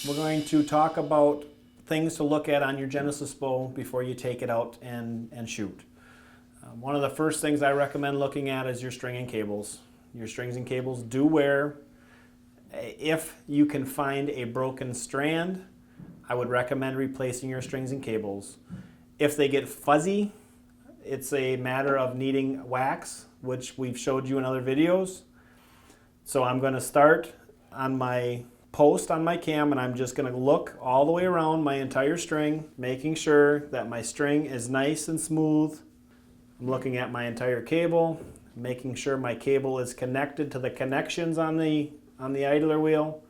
we're going to talk about things to look at on your Genesis bow before you take it out and shoot. One of the first things I recommend looking at is your string and cables. Your strings and cables do wear. If you can find a broken strand, I would recommend replacing your strings and cables. If they get fuzzy, it's a matter of needing wax, which we've showed you in other videos. So I'm going to start on my post on my cam, and I'm just going to look all the way around my entire string, making sure that my string is nice and smooth. I'm looking at my entire cable, making sure my cable is connected to the connections on the idler wheel.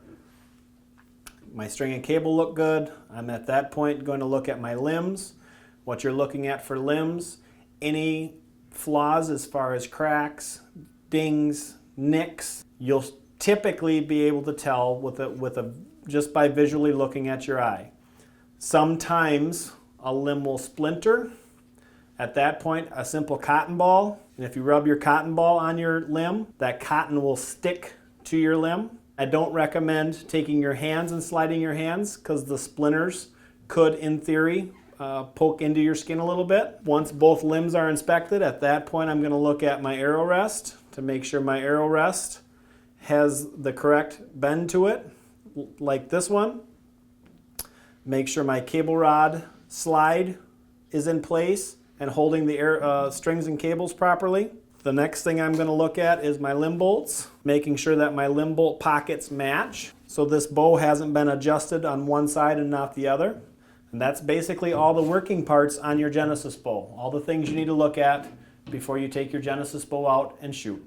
My string and cable look good. I'm at that point going to look at my limbs. What you're looking at for limbs, any flaws as far as cracks, dings, nicks, you'll typically be able to tell just by visually looking at your eye. Sometimes a limb will splinter. At that point, a simple cotton ball, and if you rub your cotton ball on your limb, that cotton will stick to your limb. I don't recommend taking your hands and sliding your hands because the splinters could, in theory, poke into your skin a little bit. Once both limbs are inspected, at that point I'm going to look at my arrow rest to make sure my arrow rest has the correct bend to it, like this one. Make sure my cable rod slide is in place and holding the strings and cables properly. The next thing I'm going to look at is my limb bolts, making sure that my limb bolt pockets match, so this bow hasn't been adjusted on one side and not the other. And that's basically all the working parts on your Genesis bow, all the things you need to look at before you take your Genesis bow out and shoot.